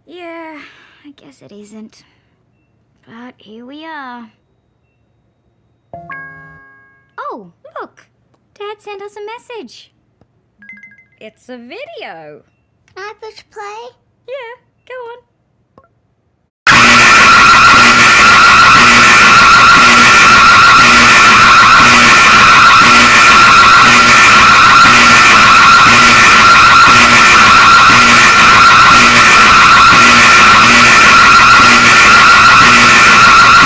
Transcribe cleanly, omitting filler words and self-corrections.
Yeah, I guess it isn't. But here we are. Oh, look! Dad sent us a message. It's a video. Can I push play? Yeah, go on.